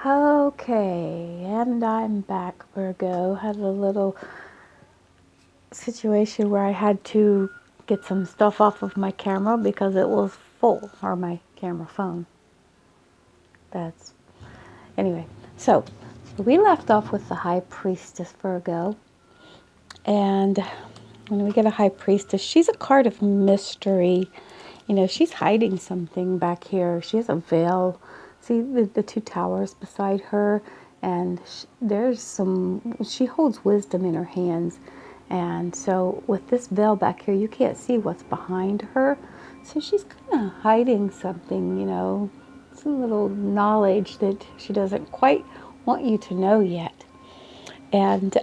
Okay, and I'm back, Virgo. Had a little situation where I had to get some stuff off of my camera because it was full, or my camera phone. That's anyway. So we left off with the High Priestess, Virgo, and when we get a High Priestess, she's a card of mystery. You know, she's hiding something back here. She has a veil. See the two towers beside her, and she holds wisdom in her hands. And so with this veil back here, you can't see what's behind her. So she's kind of hiding something, you know, some little knowledge that she doesn't quite want you to know yet. And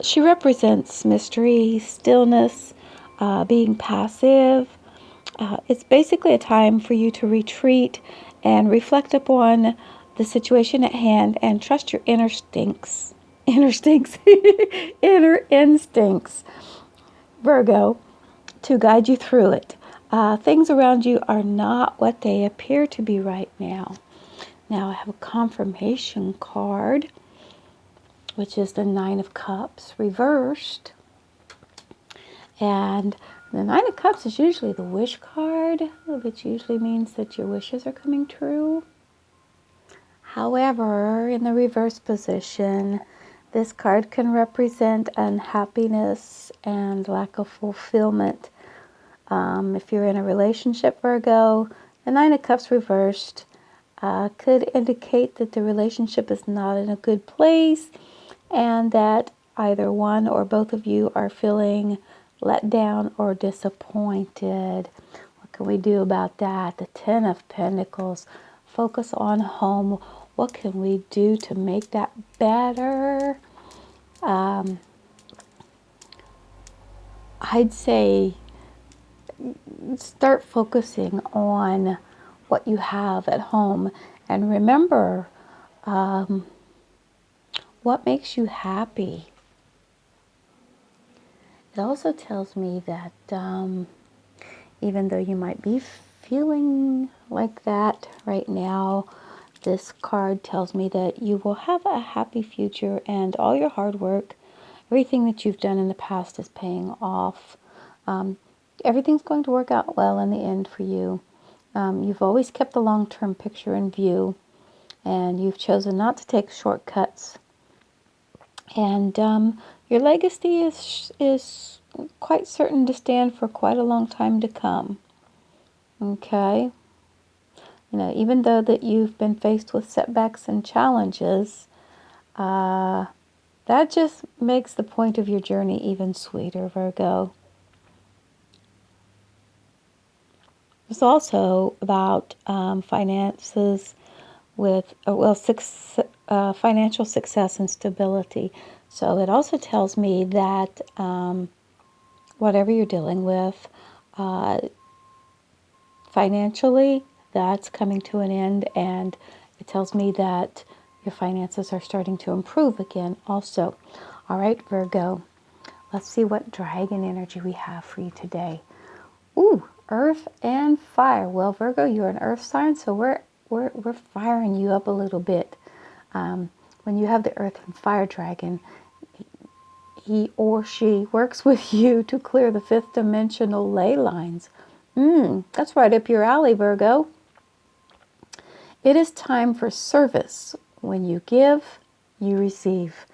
she represents mystery, stillness, being passive. It's basically a time for you to retreat and reflect upon the situation at hand and trust your inner instincts, Virgo, to guide you through it. Things around you are not what they appear to be right now. Now I have a confirmation card, which is the Nine of Cups reversed. And the Nine of Cups is usually the wish card, which usually means that your wishes are coming true. However, in the reverse position, this card can represent unhappiness and lack of fulfillment. If you're in a relationship, Virgo, the Nine of Cups reversed could indicate that the relationship is not in a good place and that either one or both of you are feeling let down or disappointed. What can we do about that? The Ten of Pentacles. Focus on home. What can we do to make that better? I'd say start focusing on what you have at home and remember what makes you happy. It also tells me that even though you might be feeling like that right now, this card tells me that you will have a happy future and all your hard work, everything that you've done in the past is paying off. Everything's going to work out well in the end for you. You've always kept the long-term picture in view, and you've chosen not to take shortcuts. And your legacy is quite certain to stand for quite a long time to come. Okay? You know, even though that you've been faced with setbacks and challenges, that just makes the point of your journey even sweeter, Virgo. It's also about finances with, financial success and stability. So it also tells me that whatever you're dealing with financially, that's coming to an end, and it tells me that your finances are starting to improve again also. All right, Virgo, let's see what dragon energy we have for you today. Ooh, earth and fire. Well, Virgo, you're an earth sign, so we're firing you up a little bit. When you have the earth and fire dragon, he or she works with you to clear the fifth dimensional ley lines. That's right up your alley, Virgo. It is time for service. When you give, you receive.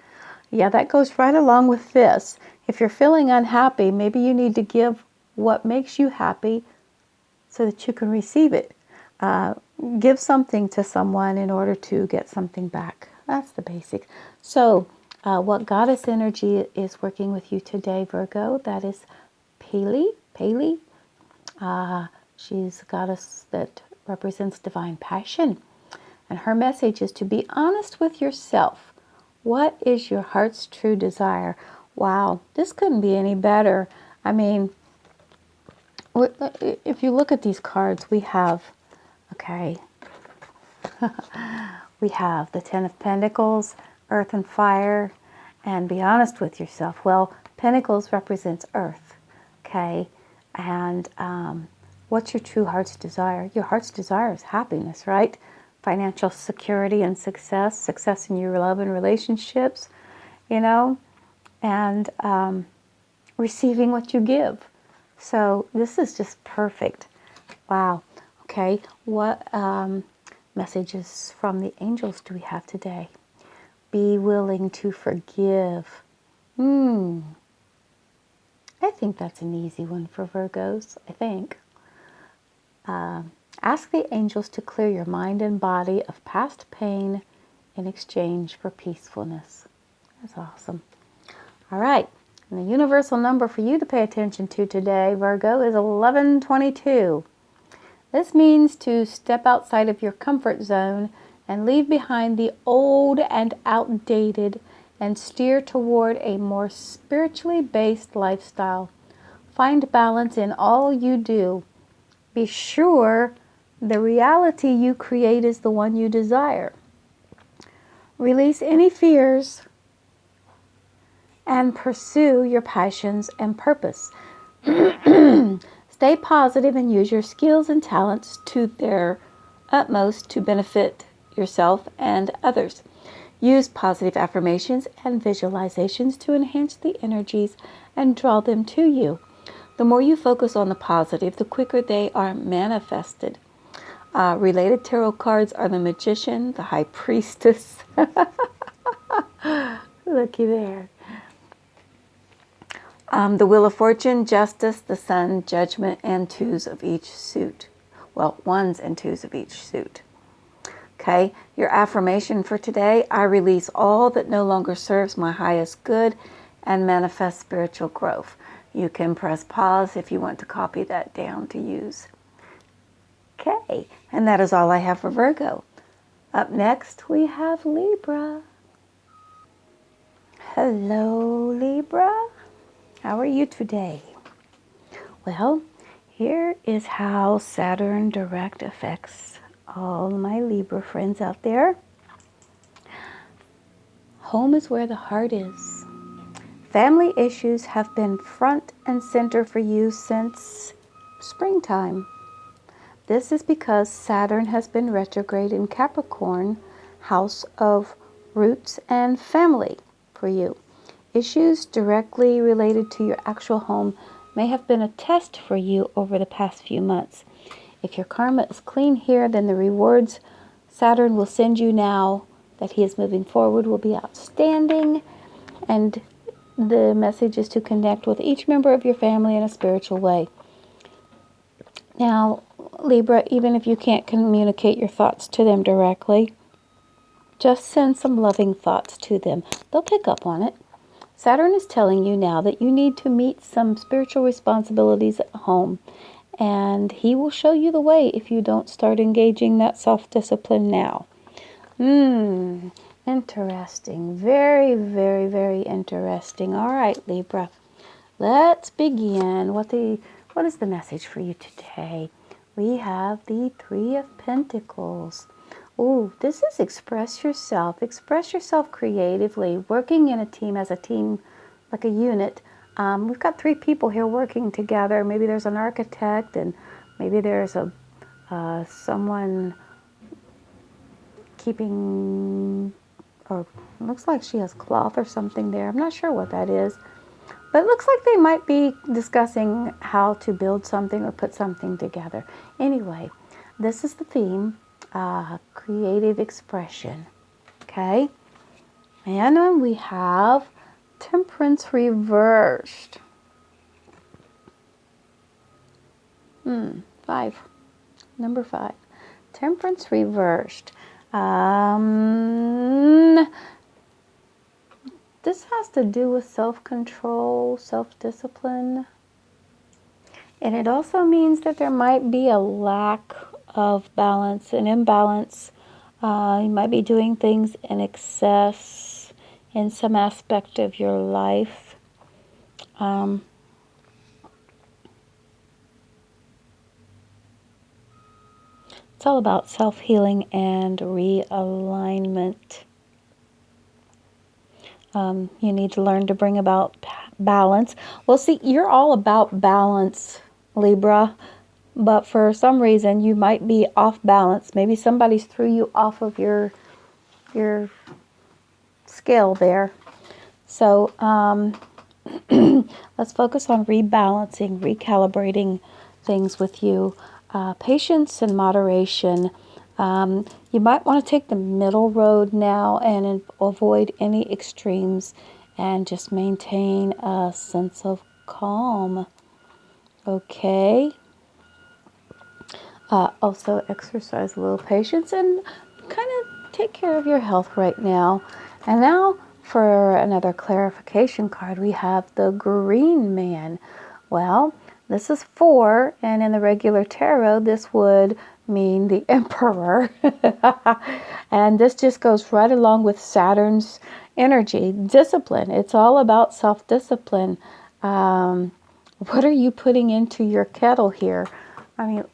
Yeah, that goes right along with this. If you're feeling unhappy, maybe you need to give what makes you happy so that you can receive it. Give something to someone in order to get something back. That's the basic. So, what goddess energy is working with you today, Virgo? That is Pele. She's a goddess that represents divine passion. And her message is to be honest with yourself. What is your heart's true desire? Wow, this couldn't be any better. I mean, if you look at these cards, we have, we have the Ten of Pentacles, Earth and Fire, and be honest with yourself. Well, Pentacles represents Earth, okay? And What's your true heart's desire? Your heart's desire is happiness, right? Financial security and success, success in your love and relationships, you know, and receiving what you give. So this is just perfect. Wow. Okay. What messages from the angels do we have today? Be willing to forgive. I think that's an easy one for Virgos, I think. Ask the angels to clear your mind and body of past pain in exchange for peacefulness. That's awesome. All right. And the universal number for you to pay attention to today, Virgo, is 1122. This means to step outside of your comfort zone and leave behind the old and outdated and steer toward a more spiritually based lifestyle. Find balance in all you do. Be sure the reality you create is the one you desire. Release any fears and pursue your passions and purpose. Stay positive and use your skills and talents to their utmost to benefit yourself and others. Use positive affirmations and visualizations to enhance the energies and draw them to you. The more you focus on the positive, the quicker they are manifested. Related tarot cards are the Magician, the High Priestess. Looky there. The Wheel of Fortune, Justice, the Sun, Judgment, and twos of each suit. Well, ones and twos of each suit. Okay, your affirmation for today: I release all that no longer serves my highest good and manifest spiritual growth. You can press pause if you want to copy that down to use. Okay, and that is all I have for Virgo. Up next, we have Libra. Hello, Libra. How are you today? Well, here is how Saturn direct affects all my Libra friends out there. Home is where the heart is. Family issues have been front and center for you since springtime. This is because Saturn has been retrograde in Capricorn, house of roots and family for you. Issues directly related to your actual home may have been a test for you over the past few months. If your karma is clean here, then the rewards Saturn will send you now that he is moving forward will be outstanding. And the message is to connect with each member of your family in a spiritual way. Now, Libra, even if you can't communicate your thoughts to them directly, just send some loving thoughts to them. They'll pick up on it. Saturn is telling you now that you need to meet some spiritual responsibilities at home, and he will show you the way if you don't start engaging that self-discipline now. Interesting. Very, very, very interesting. All right, Libra. Let's begin. What is the message for you today? We have the Three of Pentacles. Oh, this is express yourself. Express yourself creatively. Working in a team, as a team, like a unit. We've got three people here working together. Maybe there's an architect, and maybe there's someone keeping, or looks like she has cloth or something there. I'm not sure what that is. But it looks like they might be discussing how to build something or put something together. Anyway, this is the theme, creative expression. Okay? And then we have Temperance reversed. 5. Number 5. Temperance reversed. This has to do with self-control, self-discipline. And it also means that there might be a lack of balance, an imbalance. You might be doing things in excess in some aspect of your life. It's all about self-healing and realignment. You need to learn to bring about balance. Well, see, you're all about balance, Libra. but for some reason you might be off balance. Maybe somebody's threw you off of your scale there. So let's focus on rebalancing, recalibrating things with you. Patience and moderation. You might want to take the middle road now and avoid any extremes and just maintain a sense of calm. Okay. Also exercise a little patience and kind of take care of your health right now. And now for another clarification card, we have the Green Man. Well, this is 4, and in the regular tarot, this would mean the Emperor. And this just goes right along with Saturn's energy, discipline. It's all about self-discipline. What are you putting into your kettle here? I mean,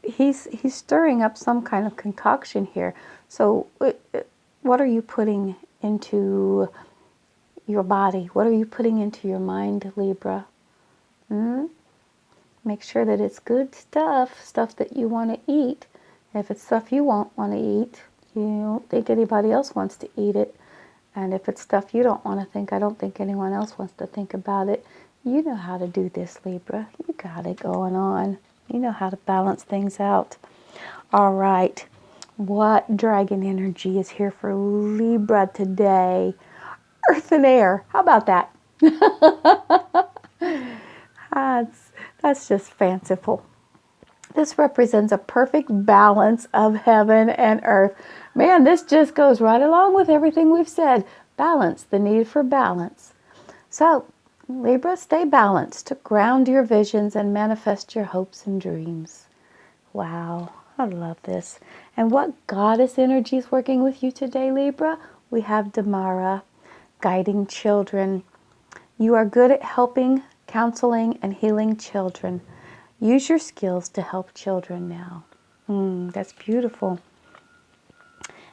he's stirring up some kind of concoction here. So what are you putting into your body? What are you putting into your mind, Libra? Make sure that it's good stuff that you want to eat. If it's stuff you won't want to eat, you don't think anybody else wants to eat it. And if it's stuff you don't want to think, I don't think anyone else wants to think about it. You know how to do this, Libra. You got it going on. You know how to balance things out. All right. What dragon energy is here for Libra today? Earth and air. How about that? That's just fanciful. This represents a perfect balance of heaven and earth. Man, this just goes right along with everything we've said. Balance, the need for balance. So, Libra, stay balanced. Ground your visions and manifest your hopes and dreams. Wow, I love this. And what goddess energy is working with you today, Libra? We have Damara, guiding children. You are good at helping, counseling, and healing children. Use your skills to help children now. That's beautiful.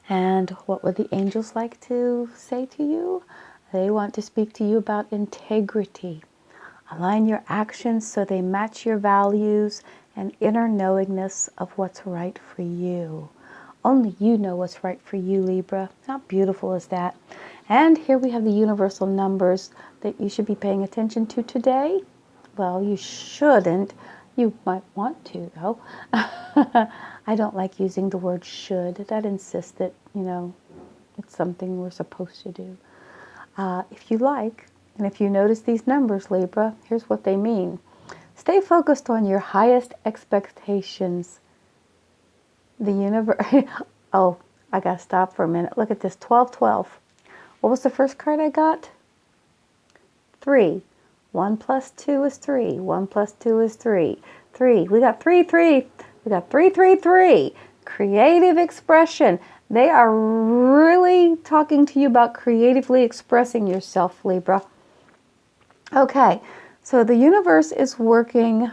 And what would the angels like to say to you? They want to speak to you about integrity. Align your actions so they match your values and inner knowingness of what's right for you. Only you know what's right for you, Libra. How beautiful is that? And here we have the universal numbers that you should be paying attention to today. Well, you shouldn't. You might want to, though. I don't like using the word should. That insists that, it's something we're supposed to do. If you like, and if you notice these numbers, Libra, here's what they mean. Stay focused on your highest expectations. The universe... Oh, I got to stop for a minute. Look at this, 1212. What was the first card I got? 3. 1 plus 2 is 3. 1 plus 2 is 3. 3. We got 3, 3. We got 3, 3, 3. Creative expression. They are really talking to you about creatively expressing yourself, Libra. Okay, so the universe is working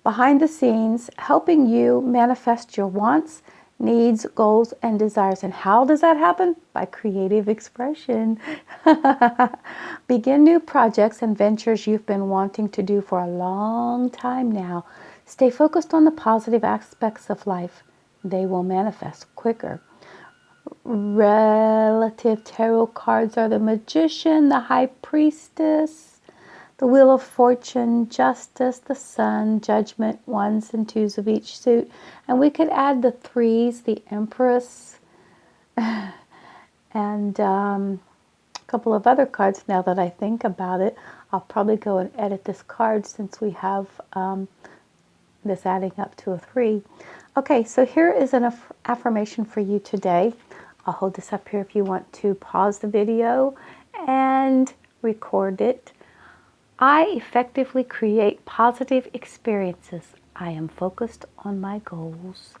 behind the scenes, helping you manifest your wants, needs, goals, and desires. And how does that happen? By creative expression. Begin new projects and ventures you've been wanting to do for a long time now. Stay focused on the positive aspects of life. They will manifest quicker. Relative tarot cards are the Magician, the High Priestess, the Wheel of Fortune, Justice, the Sun, Judgment, 1s and 2s of each suit. And we could add the 3s, the Empress, and a couple of other cards now that I think about it. I'll probably go and edit this card since we have this adding up to a 3. Okay, so here is an affirmation for you today. I'll hold this up here if you want to pause the video and record it. I effectively create positive experiences. I am focused on my goals.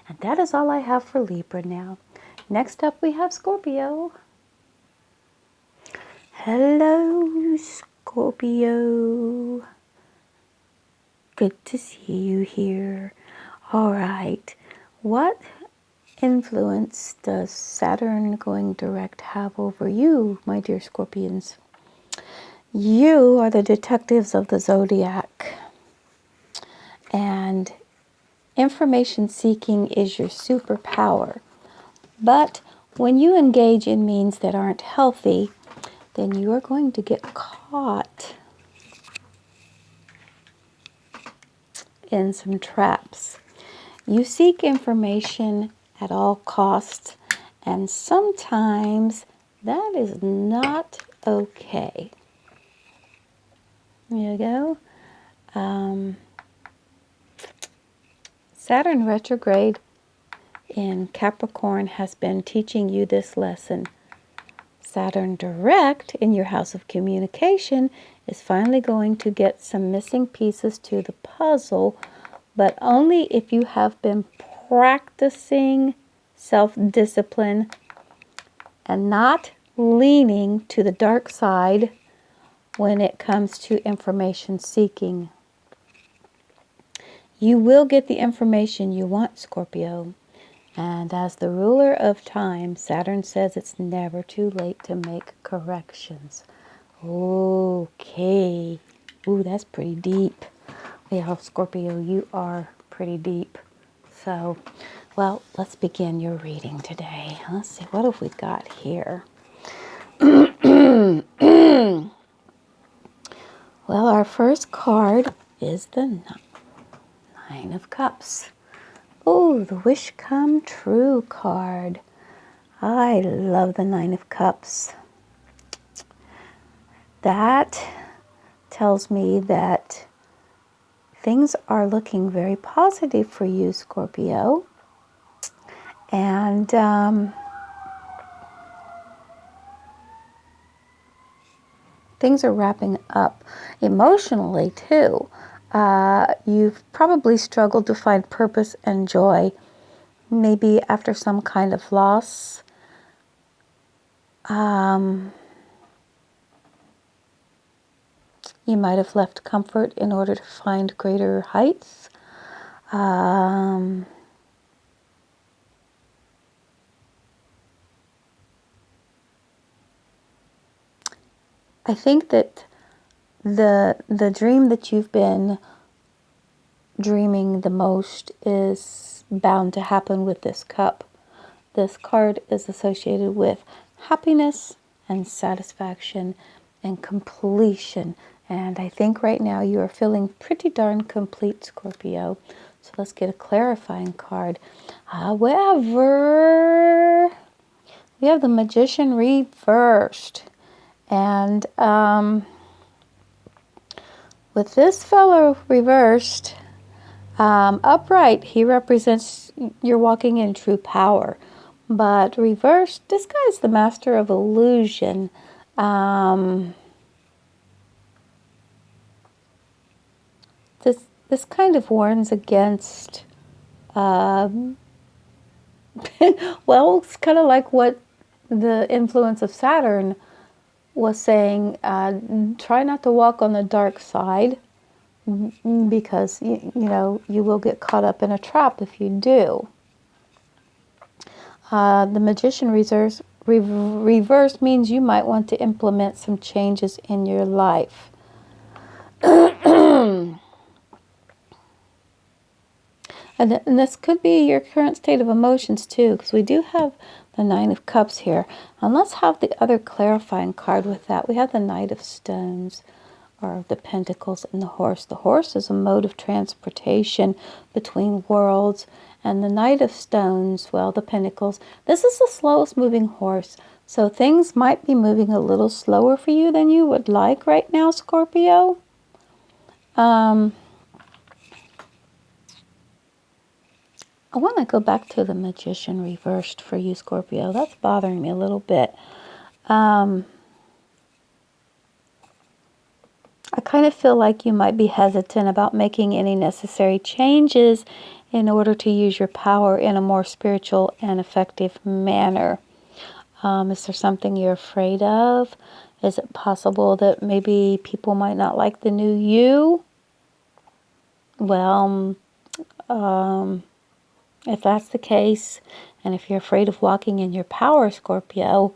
And that is all I have for Libra now. Next up we have Scorpio. Hello, Scorpio. Good to see you here. All right. What influence does Saturn going direct have over you, my dear Scorpions? You are the detectives of the zodiac. And information seeking is your superpower. But when you engage in means that aren't healthy, then you are going to get caught in some traps. You seek information at all costs, and sometimes that is not okay. There you go. Saturn retrograde in Capricorn has been teaching you this lesson. Saturn direct in your house of communication is finally going to get some missing pieces to the puzzle, but only if you have been practicing self-discipline and not leaning to the dark side when it comes to information seeking. You will get the information you want, Scorpio. And as the ruler of time, Saturn says it's never too late to make corrections. Okay. Ooh, that's pretty deep. Yeah, Scorpio, you are pretty deep. So, well, let's begin your reading today. Let's see, what have we got here? Well, our first card is the Nine of Cups. Oh, the wish come true card. I love the Nine of Cups. That tells me that things are looking very positive for you, Scorpio. And things are wrapping up emotionally, too. You've probably struggled to find purpose and joy, maybe after some kind of loss. You might have left comfort in order to find greater heights. I think that the dream that you've been dreaming the most is bound to happen with this cup. This card is associated with happiness and satisfaction and completion. And I think right now you are feeling pretty darn complete, Scorpio. So let's get a clarifying card. However, we have the Magician reversed. And with this fellow reversed, upright, he represents you're walking in true power. But reversed, this guy is the master of illusion. This kind of warns against, well, it's kind of like what the influence of Saturn was saying. Try not to walk on the dark side, because you will get caught up in a trap if you do. The Magician reverse means you might want to implement some changes in your life. And this could be your current state of emotions too, because we do have the Nine of Cups here. And let's have the other clarifying card with that. We have the Knight of Stones, or the Pentacles, and the Horse. The horse is a mode of transportation between worlds. And the Knight of Stones, well, the Pentacles, this is the slowest moving horse. So things might be moving a little slower for you than you would like right now, Scorpio. I want to go back to the Magician reversed for you, Scorpio. That's bothering me a little bit. I kind of feel like you might be hesitant about making any necessary changes in order to use your power in a more spiritual and effective manner. Is there something you're afraid of? Is it possible that maybe people might not like the new you? Well, if that's the case, and if you're afraid of walking in your power, Scorpio,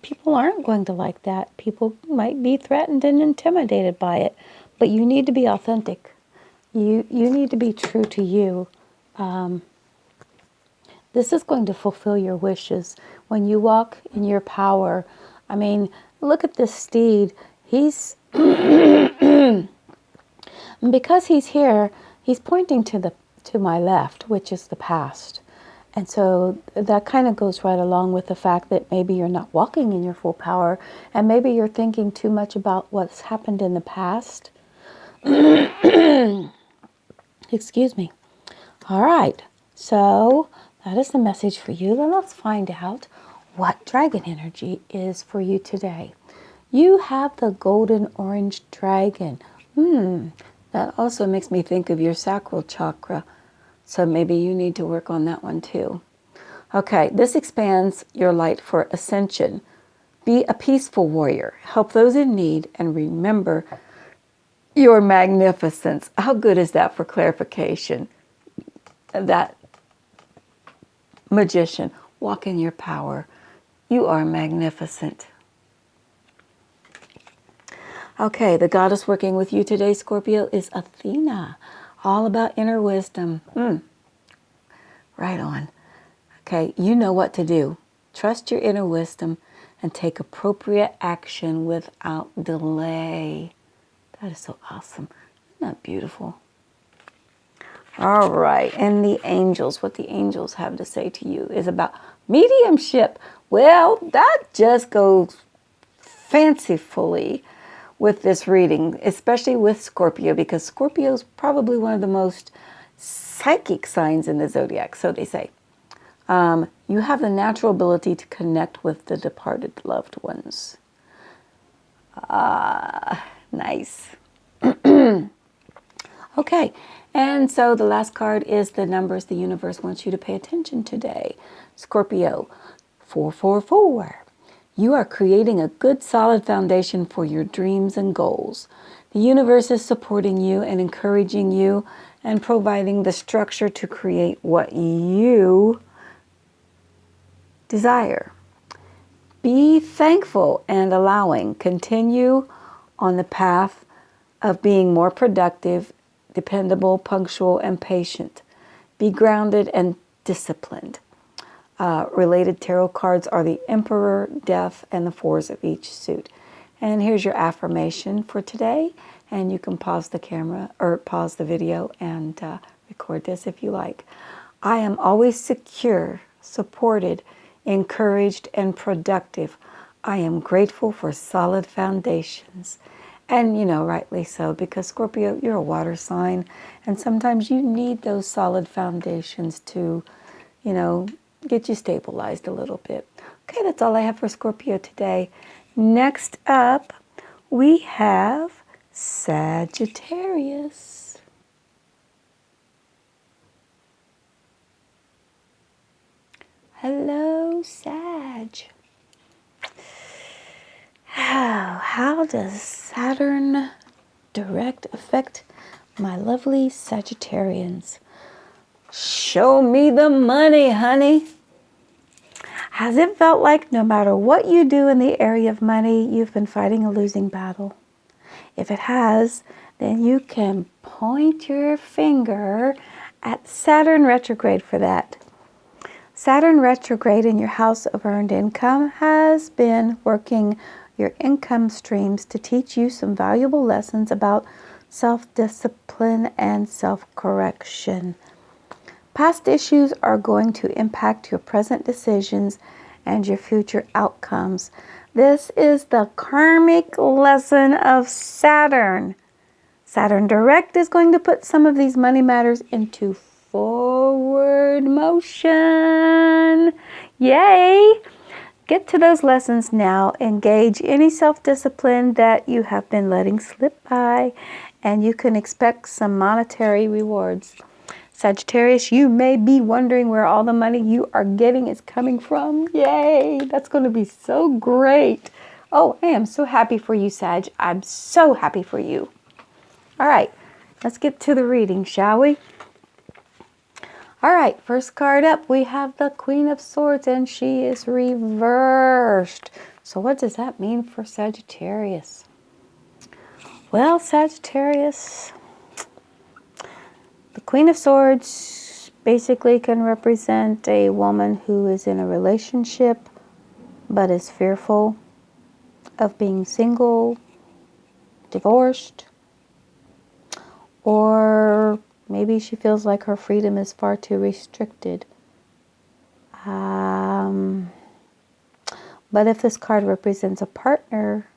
people aren't going to like that. People might be threatened and intimidated by it. But you need to be authentic. You need to be true to you. This is going to fulfill your wishes. When you walk in your power, I mean, look at this steed. He's, because he's here, he's pointing to my left, which is the past. And so that kind of goes right along with the fact that maybe you're not walking in your full power, and maybe you're thinking too much about what's happened in the past. Excuse me. All right. So that is the message for you. Then let's find out what dragon energy is for you today. You have the golden orange dragon. That also makes me think of your sacral chakra. So maybe you need to work on that one too. Okay, this expands your light for ascension. Be a peaceful warrior. Help those in need and remember your magnificence. How good is that for clarification? That magician, walk in your power. You are magnificent. Okay, the goddess working with you today, Scorpio, is Athena. All about inner wisdom. Right on. Okay, you know what to do. Trust your inner wisdom and take appropriate action without delay. That is so awesome. Isn't that beautiful? All right, and the angels, what the angels have to say to you is about mediumship. Well, that just goes fancifully with this reading, especially with Scorpio, because Scorpio is probably one of the most psychic signs in the zodiac, so they say. You have the natural ability to connect with the departed loved ones. Nice. Okay, and so the last card is the numbers the universe wants you to pay attention today. Scorpio, 444. You are creating a good solid foundation for your dreams and goals. The universe is supporting you and encouraging you and providing the structure to create what you desire. Be thankful and allowing. Continue on the path of being more productive, dependable, punctual, and patient. Be grounded and disciplined. Related tarot cards are the Emperor, Death, and the Fours of each suit. And here's your affirmation for today. And you can pause the camera or pause the video and record this if you like. I am always secure, supported, encouraged, and productive. I am grateful for solid foundations. And, you know, rightly so, because Scorpio, you're a water sign. And sometimes you need those solid foundations to, you know, get you stabilized a little bit. Okay, that's all I have for Scorpio today. Next up, we have Sagittarius. Hello, Sag. How does Saturn direct affect my lovely Sagittarians? Show me the money, honey. Has it felt like no matter what you do in the area of money, you've been fighting a losing battle? If it has, then you can point your finger at Saturn retrograde for that. Saturn retrograde in your house of earned income has been working your income streams to teach you some valuable lessons about self-discipline and self-correction. Past issues are going to impact your present decisions and your future outcomes. This is the karmic lesson of Saturn. Saturn direct is going to put some of these money matters into forward motion. Yay! Get to those lessons now. Engage any self-discipline that you have been letting slip by, and you can expect some monetary rewards. Sagittarius, you may be wondering where all the money you are getting is coming from. Yay! That's going to be so great. Oh, I am so happy for you, Sag. I'm so happy for you. All right, let's get to the reading, shall we? All right, first card up, we have the Queen of Swords, and she is reversed. So what does that mean for Sagittarius? Well, Sagittarius, The Queen of Swords basically can represent a woman who is in a relationship but is fearful of being single, divorced, or maybe she feels like her freedom is far too restricted. But if this card represents a partner,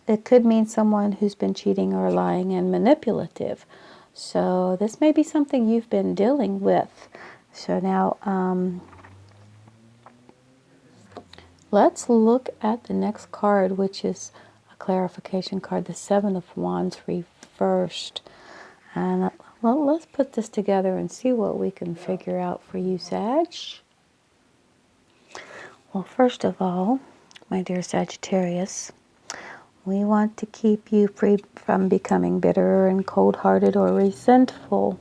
it could mean someone who's been cheating or lying and manipulative. So this may be something you've been dealing with. So now let's look at the next card, which is a clarification card, the Seven of Wands reversed. And well, let's put this together and see what we can figure out for you, Sag. Well, first of all, my dear Sagittarius, we want to keep you free from becoming bitter and cold-hearted or resentful.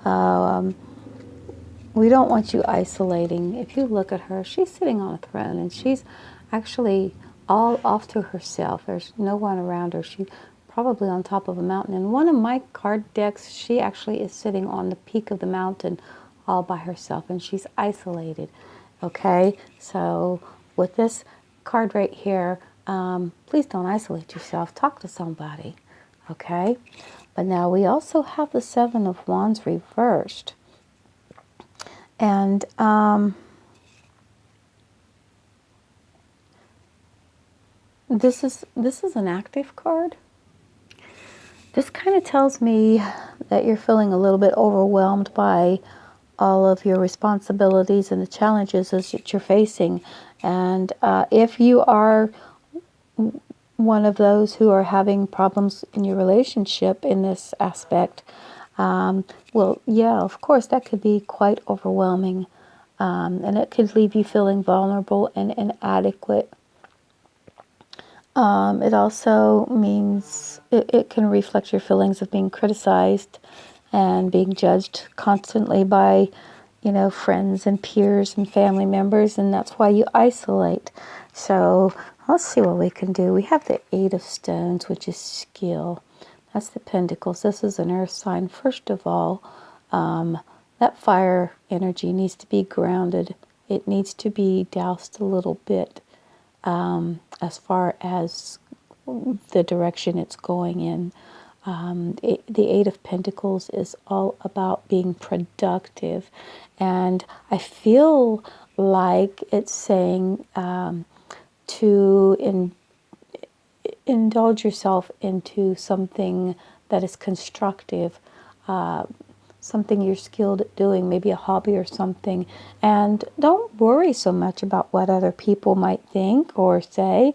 We don't want you isolating. If you look at her, she's sitting on a throne and she's actually all off to herself. There's no one around her. She's probably on top of a mountain. In one of my card decks, she actually is sitting on the peak of the mountain all by herself, and she's isolated. Okay, so with this card right here, please don't isolate yourself. Talk to somebody, okay? But now we also have the Seven of Wands reversed. And this is an active card. This kind of tells me that you're feeling a little bit overwhelmed by all of your responsibilities and the challenges that you're facing. And if you are one of those who are having problems in your relationship in this aspect, well, yeah, of course, that could be quite overwhelming. And it could leave you feeling vulnerable and inadequate. It also means it can reflect your feelings of being criticized and being judged constantly by, friends and peers and family members, and that's why you isolate. So let's see what we can do. We have the Eight of Stones, which is skill. That's the Pentacles. This is an earth sign. First of all, that fire energy needs to be grounded. It needs to be doused a little bit as far as the direction it's going in. The Eight of Pentacles is all about being productive. And I feel like it's saying to indulge yourself into something that is constructive, something you're skilled at doing, maybe a hobby or something. And don't worry so much about what other people might think or say.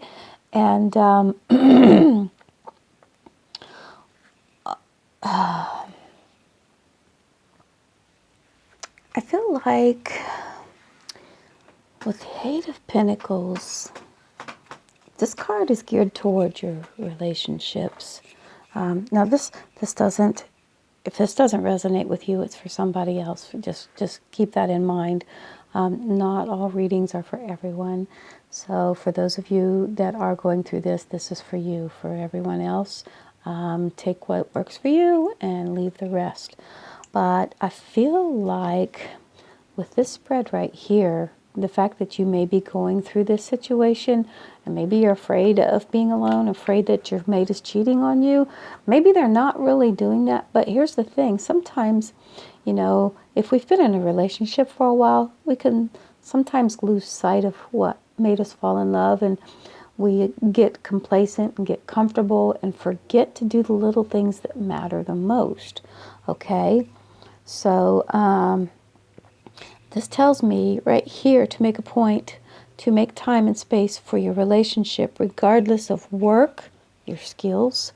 And I feel like with the Eight of Pentacles, this card is geared towards your relationships. Now, this doesn't. If this doesn't resonate with you, it's for somebody else. Just keep that in mind. Not all readings are for everyone. So for those of you that are going through this, this is for you. For everyone else, take what works for you and leave the rest. But I feel like with this spread right here, the fact that you may be going through this situation, and maybe you're afraid of being alone, afraid that your mate is cheating on you. Maybe they're not really doing that, but here's the thing. Sometimes, if we've been in a relationship for a while, we can sometimes lose sight of what made us fall in love, and we get complacent and get comfortable and forget to do the little things that matter the most, okay? So, this tells me right here to make a point to make time and space for your relationship, regardless of work, your skills,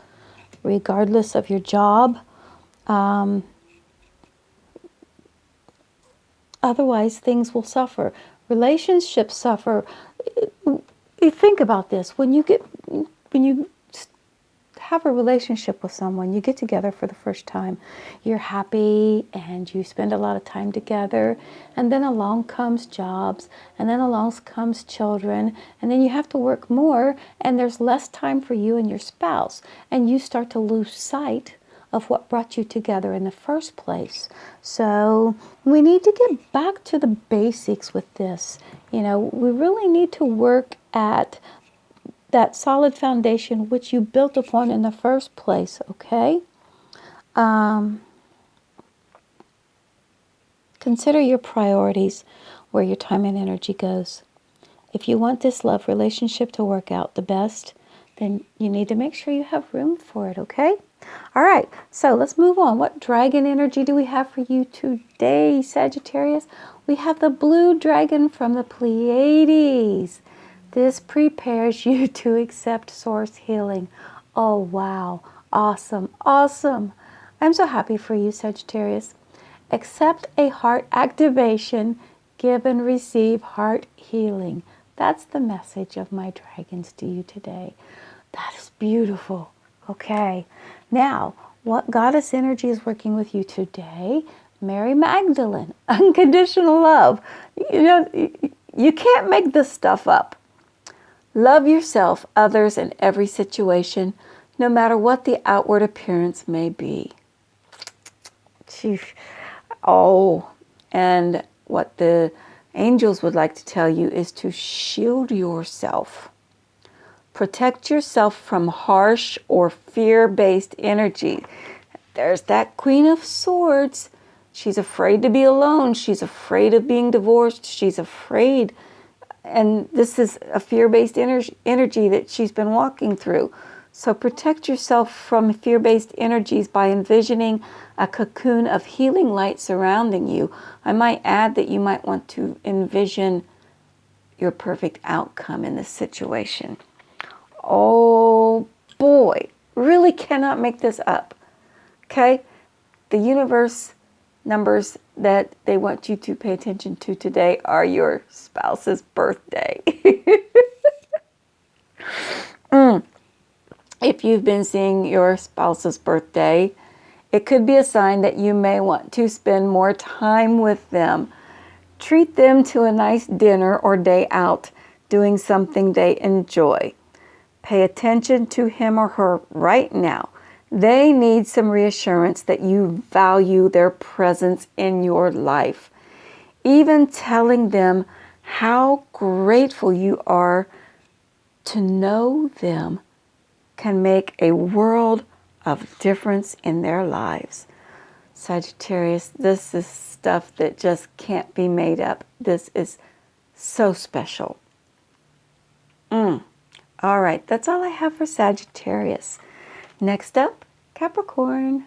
regardless of your job. Otherwise, things will suffer. Relationships suffer. You think about this. When you have a relationship with someone, you get together for the first time, you're happy and you spend a lot of time together, and then along comes jobs, and then along comes children, and then you have to work more, and there's less time for you and your spouse, and you start to lose sight of what brought you together in the first place. So we need to get back to the basics with this. You know, we really need to work at that solid foundation which you built upon in the first place, okay? Consider your priorities, where your time and energy goes. If you want this love relationship to work out the best, then you need to make sure you have room for it, okay? All right, so let's move on. What dragon energy do we have for you today, Sagittarius? We have the blue dragon from the Pleiades. This prepares you to accept source healing. Oh, wow. Awesome. Awesome. I'm so happy for you, Sagittarius. Accept a heart activation. Give and receive heart healing. That's the message of my dragons to you today. That is beautiful. Okay. Now, what goddess energy is working with you today? Mary Magdalene. Unconditional love. You know, you can't make this stuff up. Love yourself, others, and every situation, no matter what the outward appearance may be. Oh, and what the angels would like to tell you is to shield yourself. Protect yourself from harsh or fear-based energy. There's that Queen of Swords. She's afraid to be alone. She's afraid of being divorced. She's afraid. And this is a fear-based energy that she's been walking through. So protect yourself from fear-based energies by envisioning a cocoon of healing light surrounding you. I might add that you might want to envision your perfect outcome in this situation. Oh boy, really cannot make this up. Okay? The universe numbers that they want you to pay attention to today are your spouse's birthday. If you've been seeing your spouse's birthday, it could be a sign that you may want to spend more time with them. Treat them to a nice dinner or day out, doing something they enjoy. Pay attention to him or her right now. They need some reassurance that you value their presence in your life. Even telling them how grateful you are to know them can make a world of difference in their lives. Sagittarius, this is stuff that just can't be made up. This is so special. All right, that's all I have for Sagittarius. Next up, Capricorn.